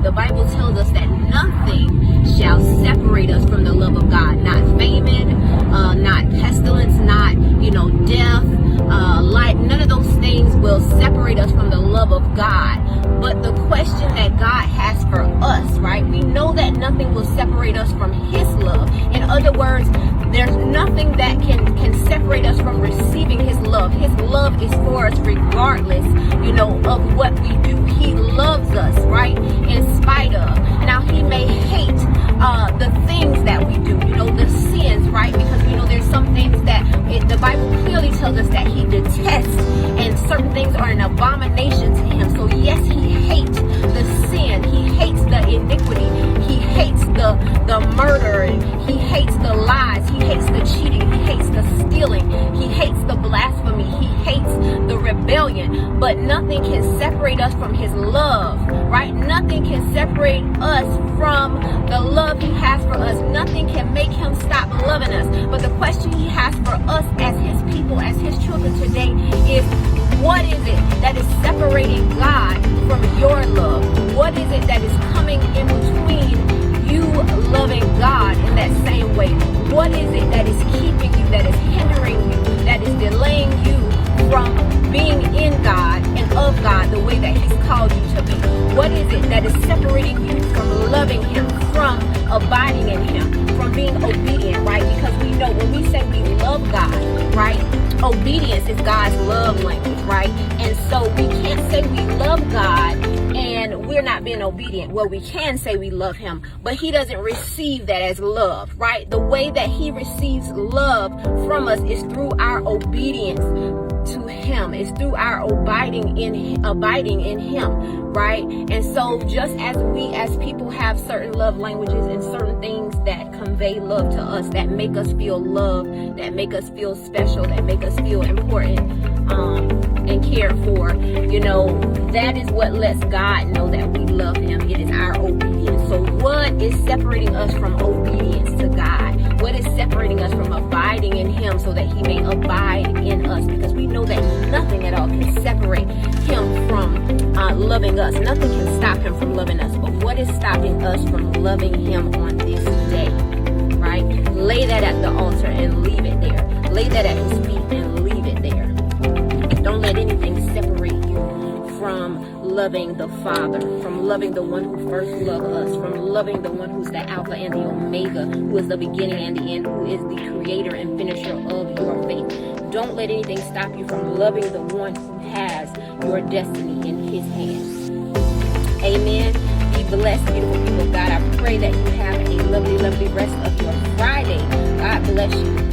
the Bible tells us that nothing shall separate us from the love of God. Not famine, not pestilence, not, death, life. None of those things will separate us from the love of God. But the question that God has for us, right? We know that nothing will separate us from his love. In other words, there's nothing that can separate us from receiving his love. His love is for us regardless, of what we do. He loves us, right? In spite of. Now, he may hate the things that we do, the sins, right? Because there's some things that the Bible clearly tells us that he detests, and certain things are an abomination to him. So yes, he hates the sin, he hates the iniquity, he hates the murder, he hates the lies, he hates the cheating, he hates the stealing, he hates the blasphemy, he hates the rebellion. But nothing can separate us from his love, right? Nothing can separate us from the love he has for us. Nothing can make him stop loving us. But the question he has for us as his people, as his children today is, what is it that is separating God from your love? What is it that is coming in between you loving God in that same way? What is it that is keeping you, that is hindering you, that is delaying you from being in God and of God the way that he's called you to be? What is it that is separating you from loving him, from abiding in him, from being obedient, right? Because we know when we say we love God, right? Obedience is God's love language, right? And so we can't say we love God and we're not being obedient. Well, we can say we love him, but he doesn't receive that as love, right? The way that he receives love from us is through our obedience to him. It's through our abiding in him, right? And so just as we as people have certain love languages and certain things that convey love to us, that make us feel loved, that make us feel special, that make us feel important and cared for, that is what lets God know that we love him. It is our obedience. So what is separating us from obedience to God? What is separating us from abiding in him so that he may abide in us? Because we know that nothing at all can separate him from loving us. Nothing can stop him from loving us. But what is stopping us from loving him on this day, right? Lay that at the altar and leave it there. Lay that at his feet and leave it there. Don't let anything separate you from loving the Father, from loving the one who first loved us, from loving the one who's the Alpha and the Omega, who is the beginning and the end, who is the creator and finisher of your faith. Don't let anything stop you from loving the one who has your destiny in his hands. Amen. Be blessed, beautiful people of God. I pray that you have a lovely, lovely rest of your Friday. God bless you.